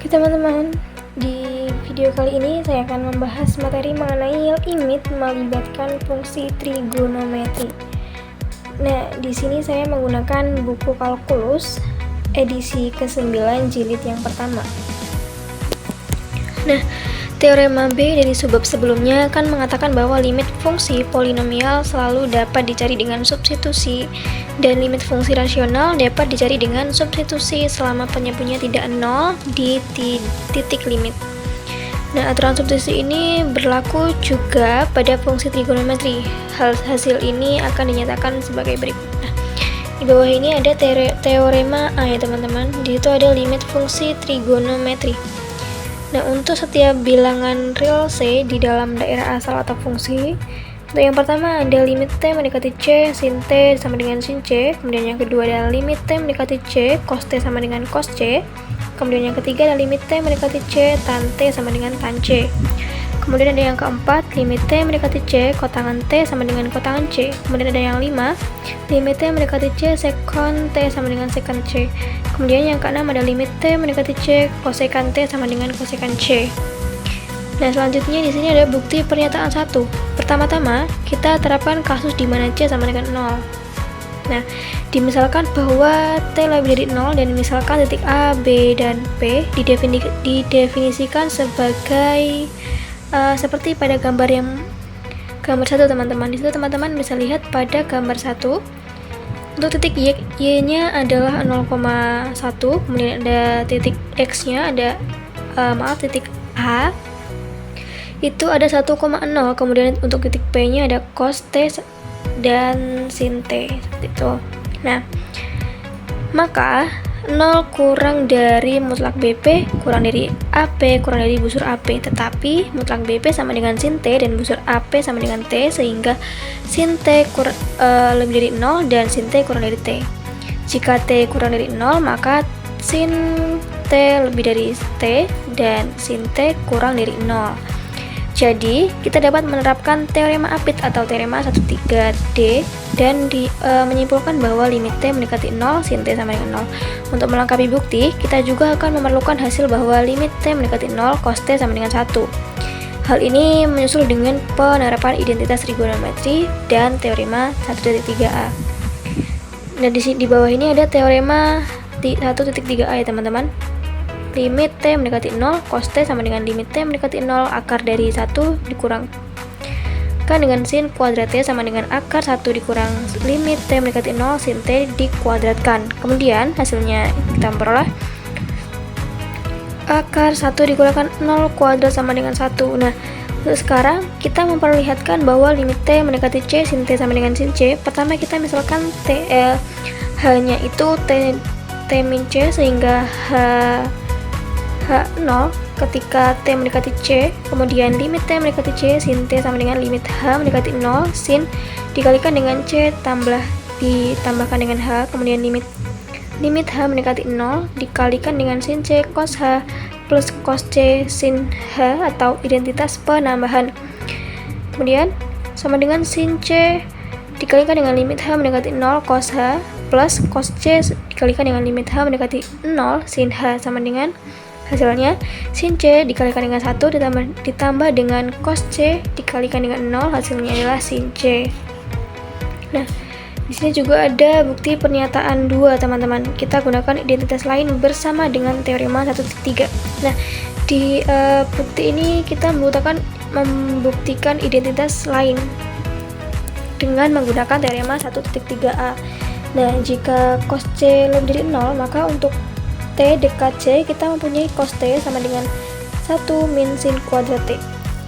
Oke teman-teman, di video kali ini saya akan membahas materi mengenai limit melibatkan fungsi trigonometri. Nah, di sini saya menggunakan buku kalkulus edisi ke-9 jilid yang pertama. Nah, teorema B dari subbab sebelumnya kan mengatakan bahwa limit fungsi polinomial selalu dapat dicari dengan substitusi dan limit fungsi rasional dapat dicari dengan substitusi selama penyebutnya tidak nol di titik limit. Nah, aturan substitusi ini berlaku juga pada fungsi trigonometri. Hasil ini akan dinyatakan sebagai berikut. Nah, di bawah ini ada teorema A ya teman-teman. Di situ ada limit fungsi trigonometri. Nah, untuk setiap bilangan real C di dalam daerah asal atau fungsi, untuk yang pertama ada limit T mendekati C, sin T sama dengan sin C. Kemudian yang kedua adalah limit T mendekati C, cos T sama dengan cos C. Kemudian yang ketiga adalah limit T mendekati C, tan T sama dengan tan C. Kemudian ada yang keempat, limit T mendekati C, kotangan T sama dengan kotangan C. Kemudian ada yang lima, limit T mendekati C, sekon T sama dengan sekon C. Kemudian yang keenam ada limit T mendekati C, kosekan T sama dengan kosekan C. Nah, selanjutnya di sini ada bukti pernyataan 1. Pertama-tama, kita terapkan kasus di mana C sama dengan 0. Nah, dimisalkan bahwa T lebih dari 0 dan misalkan titik A, B, dan P didefinisikan sebagai seperti pada gambar 1 teman-teman. Di situ teman-teman bisa lihat pada gambar 1 untuk titik Y-nya adalah 0,1, kemudian ada titik X-nya ada titik A itu ada 1,0, kemudian untuk titik P-nya ada cos T dan sin T seperti itu. Nah, maka 0 kurang dari mutlak BP kurang dari AP kurang dari busur AP, tetapi mutlak BP sama dengan sin T dan busur AP sama dengan T, sehingga sin T lebih dari 0 dan sin T kurang dari T. Jika T kurang dari 0, maka sin T lebih dari T dan sin T kurang dari 0. Jadi, kita dapat menerapkan teorema Apit atau teorema 13D dan menyimpulkan bahwa limit T mendekati 0, sin T sama dengan 0. Untuk melengkapi bukti, kita juga akan memerlukan hasil bahwa limit T mendekati 0, cos T sama dengan 1. Hal ini menyusul dengan penerapan identitas trigonometri dan teorema 1.3a. Nah, di bawah ini ada teorema 1.3a ya teman-teman. Limit T mendekati 0, cos T sama dengan limit T mendekati 0 akar dari 1 dikurangkan dengan sin kuadrat T sama dengan akar 1 dikurang limit T mendekati 0, sin T dikuadratkan. Kemudian hasilnya kita memperoleh akar 1 dikurangkan 0 kuadrat sama dengan 1. Nah, untuk sekarang kita memperlihatkan bahwa limit T mendekati C, sin T sama dengan sin C. Pertama kita misalkan H-nya itu T min C, sehingga H0 ketika T mendekati C, kemudian limit T mendekati C, sin T sama dengan limit H mendekati 0, sin dikalikan dengan C ditambahkan dengan H, kemudian limit H mendekati 0 dikalikan dengan sin C cos H plus cos C sin H atau identitas penambahan. Kemudian sama dengan sin C dikalikan dengan limit H mendekati 0 cos H plus cos C dikalikan dengan limit H mendekati 0 sin H sama dengan hasilnya sin C dikalikan dengan 1 ditambah dengan cos C dikalikan dengan 0, hasilnya adalah sin C. Nah, di sini juga ada bukti pernyataan 2 teman-teman. Kita gunakan identitas lain bersama dengan teorema 1.3. Nah, di bukti ini kita membuktikan identitas lain dengan menggunakan teorema 1.3a. Nah, jika cos C lebih dari 0, maka untuk T dekat C kita mempunyai cos T sama dengan 1 min sin kuadrat T.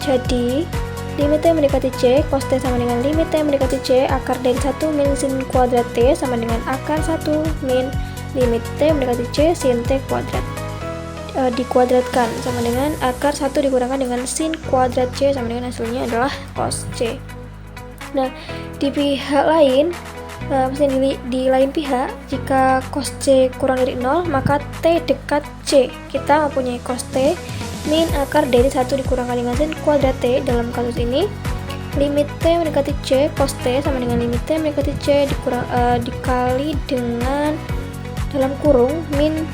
Jadi, limit T mendekati C, cos T sama dengan limit T mendekati C, akar dari 1 min sin kuadrat T sama dengan akar 1 min limit T mendekati C, sin T kuadrat. Dikuadratkan sama dengan akar 1 dikurangkan dengan sin kuadrat C sama dengan hasilnya adalah cos C. Nah, di pihak lain, di lain pihak, jika cos C kurang dari 0, maka T dekat C kita mempunyai cos T min akar dari 1 dikurangkan dengan sin kuadrat T. Dalam kasus ini, limit T mendekati C cos T sama dengan limit T mendekati C dikali dengan dalam kurung min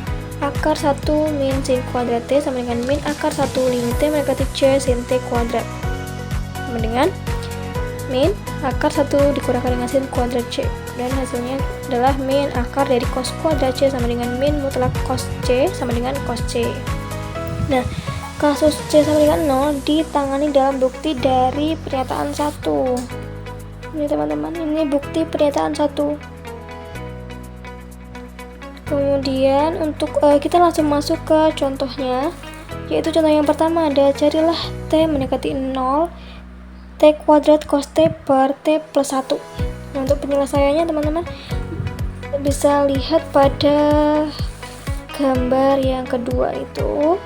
akar 1 min sin kuadrat T sama dengan min akar 1 limit T mendekati C sin T kuadrat sama dengan min akar 1 dikurangkan dengan sin kuadrat C, dan hasilnya adalah min akar dari cos kuadrat C sama dengan min mutlak cos C sama dengan cos C. Nah, kasus C sama dengan 0 ditangani dalam bukti dari pernyataan 1. Ini teman-teman, ini bukti pernyataan 1. Kemudian untuk kita langsung masuk ke contohnya, yaitu contoh yang pertama ada carilah T mendekati 0 T kuadrat cos T per T plus 1. Nah, untuk penyelesaiannya teman-teman bisa lihat pada gambar yang kedua itu.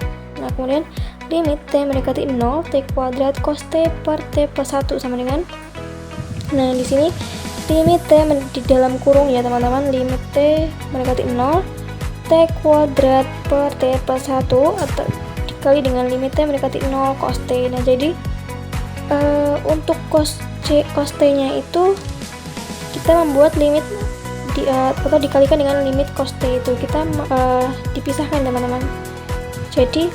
Nah, kemudian limit T mendekati 0 T kuadrat cos T per T plus 1 sama dengan, nah di sini limit T di dalam kurung ya teman-teman, limit T mendekati 0 T kuadrat per T plus 1 atau dikali dengan limit T mendekati 0 cos T. Nah, jadi untuk cos T nya itu kita membuat limit atau dikalikan dengan limit cos T itu kita dipisahkan teman-teman. Jadi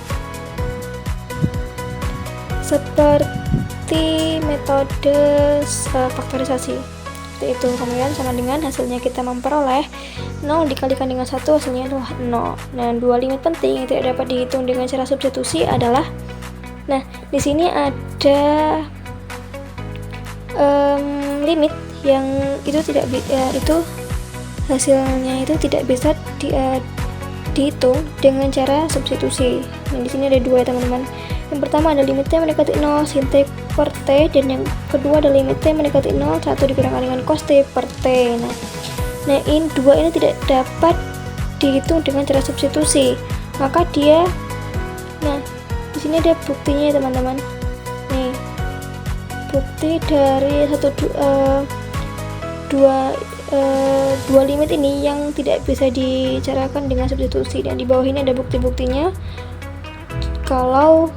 seperti metode faktorisasi seperti itu. Kemudian sama dengan hasilnya kita memperoleh 0 dikalikan dengan 1 hasilnya adalah 0. Nah, dua limit penting yang tidak dapat dihitung dengan cara substitusi adalah, nah di sini ada limit yang itu tidak itu hasilnya itu tidak bisa dihitung dengan cara substitusi. Nah, di sini ada dua ya teman-teman. Yang pertama ada limit T mendekati 0 sin T per T, dan yang kedua ada limit T mendekati 0 1 dikurangkan dengan cos T per T. Nah ini dua ini tidak dapat dihitung dengan cara substitusi, maka dia, nah di sini ada buktinya ya teman-teman. Nih bukti dari dua limit ini yang tidak bisa dicarakan dengan substitusi, dan di bawah ini ada bukti-buktinya kalau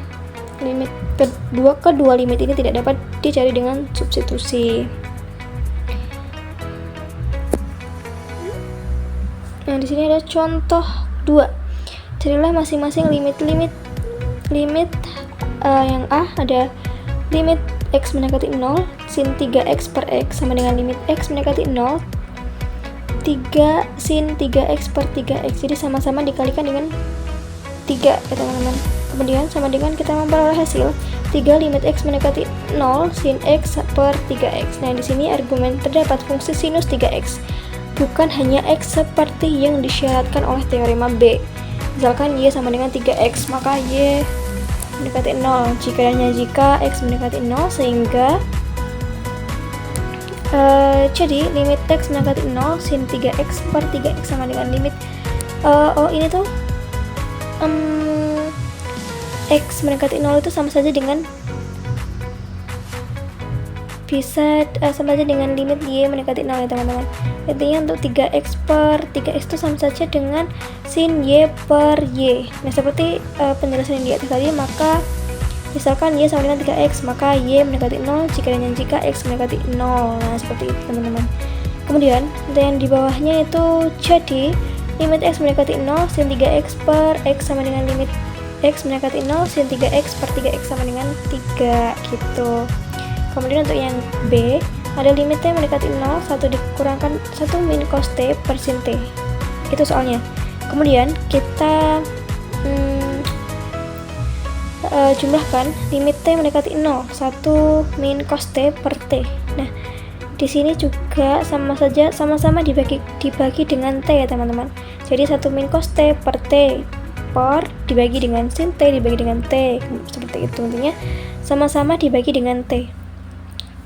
limit kedua limit ini tidak dapat dicari dengan substitusi. Nah, di sini ada contoh 2. Carilah masing-masing limit yang A ada limit x mendekati 0 sin 3x per x sama dengan limit x mendekati 0 3 sin 3x per 3x. Jadi sama-sama dikalikan dengan 3 ya teman-teman. Kemudian sama dengan kita memperoleh hasil 3 limit x mendekati 0 sin x per 3x. Nah, di sini argumen terdapat fungsi sinus 3x, bukan hanya x seperti yang disyaratkan oleh teorema B. Misalkan y sama dengan 3x, maka y mendekati 0 jika x mendekati 0, sehingga jadi limit x mendekati 0 sin 3x per 3x sama dengan limit ini tuh x mendekati 0 itu sama saja dengan sama saja dengan limit y mendekati 0 ya teman-teman. Intinya untuk 3x per 3x itu sama saja dengan sin y per y. Nah, seperti penjelasan yang di atas tadi, maka misalkan y sama dengan 3x, maka y mendekati 0 jika x mendekati 0. Nah, seperti itu teman-teman. Kemudian yang di bawahnya itu jadi limit x mendekati 0 sin 3x per x sama dengan limit x mendekati 0 sin 3x per 3x sama dengan 3 gitu. Kemudian untuk yang B ada limit T mendekati 0 1 dikurangkan 1 min cos T per sin T. Itu soalnya. Kemudian kita jumlahkan limit T mendekati 0 1 min cos T per T. Nah, di sini juga sama-sama dibagi dengan T ya teman-teman. Jadi 1 min cos T per T per dibagi dengan sin T dibagi dengan T, seperti itu. Intinya sama-sama dibagi dengan T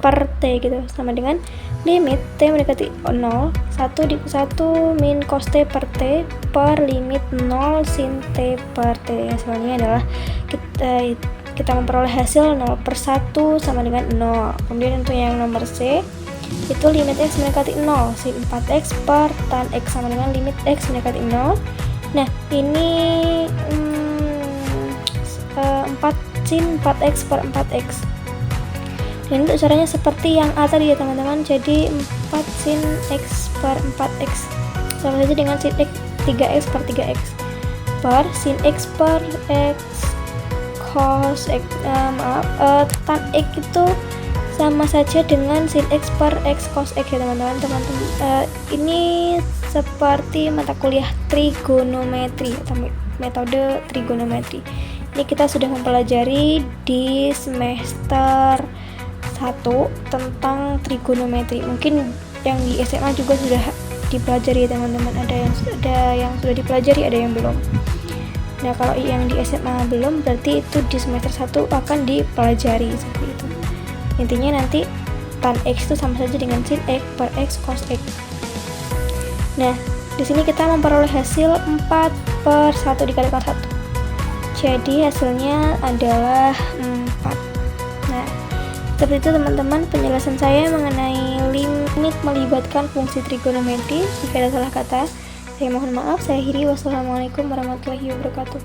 per T gitu, sama dengan limit T mendekati 0 1 min cos T per T per limit 0 sin T per T. Hasilnya adalah kita memperoleh hasil 0 per 1 sama dengan 0. Kemudian untuk yang nomor C itu limit x mendekati 0 sin 4x per tan x sama dengan limit x mendekati 0. Nah, ini 4 sin 4x per 4x. Dan untuk caranya seperti yang A tadi ya teman-teman. Jadi 4 sin x per 4x sama saja dengan sin x 3x per 3x. per sin x per x cos x, tan x itu sama saja dengan sin x per x cos x ya teman-teman. Ini seperti mata kuliah trigonometri atau metode trigonometri. Ini kita sudah mempelajari di semester 1 tentang trigonometri. Mungkin yang di SMA juga sudah dipelajari ya teman-teman. Ada yang sudah dipelajari, ada yang belum. Nah, kalau yang di SMA belum, berarti itu di semester 1 akan dipelajari seperti itu. Intinya nanti tan x itu sama saja dengan sin x per x cos x. Nah, di sini kita memperoleh hasil 4 per 1 dikalikan 1. Jadi hasilnya adalah 4. Nah, seperti itu teman-teman penjelasan saya mengenai limit melibatkan fungsi trigonometri. Jika ada salah kata, saya mohon maaf. Saya akhiri. Wassalamualaikum warahmatullahi wabarakatuh.